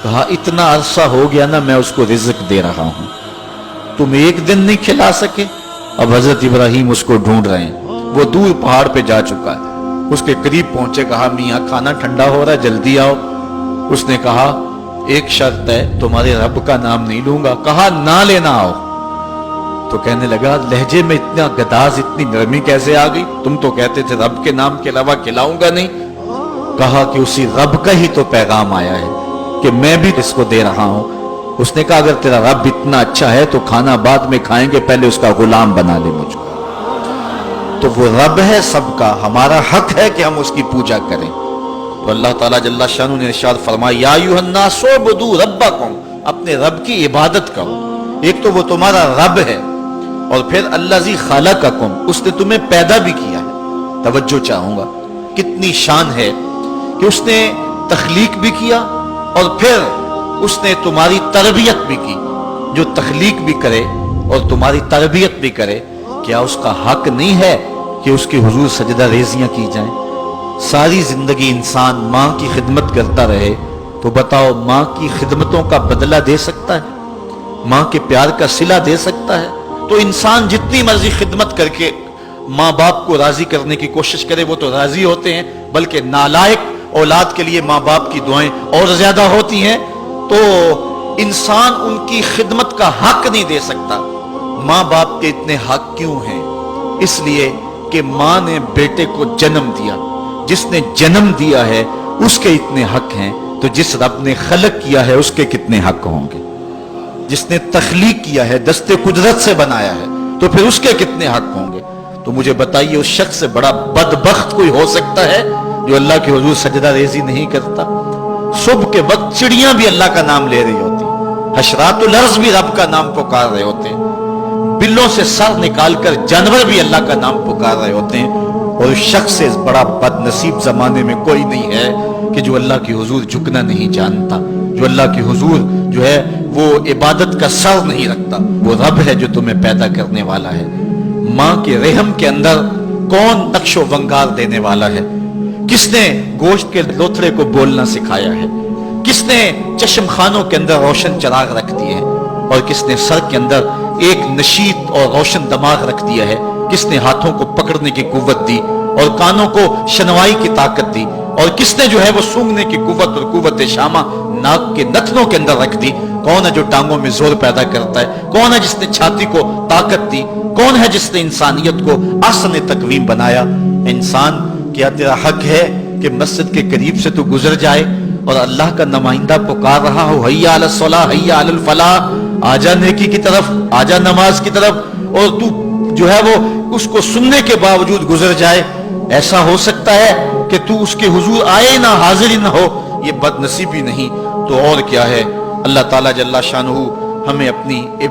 کہا اتنا عرصہ ہو گیا نا میں اس کو رزق دے رہا ہوں، تم ایک دن نہیں کھلا سکے؟ اب حضرت ابراہیم اس کو ڈھونڈ رہے ہیں، وہ دور پہاڑ پہ جا چکا ہے، اس کے قریب پہنچے، کہا میاں کھانا ٹھنڈا ہو رہا ہے جلدی آؤ۔ اس نے کہا ایک شرط ہے، تمہارے رب کا نام نہیں لوں گا۔ کہا نہ لینا آؤ۔ تو کہنے لگا لہجے میں اتنا گداز، اتنی نرمی کیسے آ گئی؟ تم تو کہتے تھے رب کے نام کے علاوہ کھلاؤں گا نہیں۔ کہا کہ اسی رب کا ہی تو پیغام آیا ہے کہ میں بھی اس کو دے رہا ہوں۔ اس نے کہا اگر تیرا رب اتنا اچھا ہے تو کھانا بعد میں کھائیں گے، پہلے اس کا غلام بنا لے مجھ کو۔ تو وہ رب ہے سب کا، ہمارا حق ہے کہ ہم اس کی پوجا کریں۔ تو اللہ تعالیٰ جل شانہ نے ارشاد فرمایا یا ایھا الناس اعبدوا ربکم، اپنے رب کی عبادت کرو۔ ایک تو وہ تمہارا رب ہے، اور پھر الذی خلقکم، اس نے تمہیں پیدا بھی کیا ہے۔ توجہ چاہوں گا کتنی شان ہے کہ اس نے تخلیق بھی کیا اور پھر اس نے تمہاری تربیت بھی کی۔ جو تخلیق بھی کرے اور تمہاری تربیت بھی کرے، کیا اس کا حق نہیں ہے کہ اس کے حضور سجدہ ریزیاں کی جائیں؟ ساری زندگی انسان ماں کی خدمت کرتا رہے تو بتاؤ ماں کی خدمتوں کا بدلہ دے سکتا ہے؟ ماں کے پیار کا صلہ دے سکتا ہے؟ تو انسان جتنی مرضی خدمت کر کے ماں باپ کو راضی کرنے کی کوشش کرے وہ تو راضی ہوتے ہیں، بلکہ نالائق اولاد کے لیے ماں باپ کی دعائیں اور زیادہ ہوتی ہیں۔ تو انسان ان کی خدمت کا حق نہیں دے سکتا۔ ماں باپ کے اتنے حق کیوں ہیں؟ اس لیے کہ ماں نے بیٹے کو جنم دیا، جس نے جنم دیا ہے اس کے اتنے حق ہیں، تو جس رب نے خلق کیا ہے اس کے کتنے حق ہوں گے؟ جس نے تخلیق کیا ہے، دستے قدرت سے بنایا ہے، تو پھر اس کے کتنے حق ہوں گے؟ تو مجھے بتائیے اس شخص سے بڑا بدبخت کوئی ہو سکتا ہے جو اللہ کے حضور سجدہ ریزی نہیں کرتا؟ صبح کے وقت چڑیاں بھی اللہ کا نام لے رہی ہوتی، حشرات الارض بھی رب کا نام پکار رہے ہوتے ہیں، بلوں سے سر نکال کر جانور بھی اللہ کا نام پکار رہے ہوتے ہیں، اور اس شخص سے بڑا بد نصیب زمانے میں کوئی نہیں ہے کہ جو اللہ کی حضور جھکنا نہیں جانتا، جو اللہ کی حضور جو ہے وہ عبادت کا سر نہیں رکھتا۔ وہ رب ہے جو تمہیں پیدا کرنے والا ہے۔ ماں کے رحم کے اندر کون نقش و ونگار دینے والا ہے؟ کس نے گوشت کے لوتھڑے کو بولنا سکھایا ہے؟ کس نے چشم خانوں کے اندر روشن چراغ رکھ دیے ہیں؟ اور کس نے سر کے اندر ایک نشیط اور روشن دماغ رکھ دیا ہے؟ کس نے ہاتھوں کو پکڑنے کی قوت دی اور کانوں کو شنوائی کی طاقت دی؟ اور کس نے جو ہے وہ سونگھنے کی قوت اور قوت شامہ ناک کے نتنوں کے اندر رکھ دی؟ کون ہے جو ٹانگوں میں زور پیدا کرتا ہے؟ کون ہے جس نے چھاتی کو طاقت دی؟ کون ہے جس نے انسانیت کو احسن تقویم بنایا؟ انسان کیا تیرا حق ہے کہ مسجد کے قریب سے تو گزر جائے اور اللہ کا نمائندہ پکار رہا ہو حیا علی الصلاۃ حیا علی الفلاح، آجا نیکی کی طرف، آجا نماز کی طرف، اور تو جو ہے وہ اس کو سننے کے باوجود گزر جائے؟ ایسا ہو سکتا ہے کہ تو اس کے حضور آئے نہ، حاضر ہی نہ ہو؟ یہ بد نصیبی نہیں تو اور کیا ہے؟ اللہ تعالیٰ جل شانہ ہمیں اپنی عبادت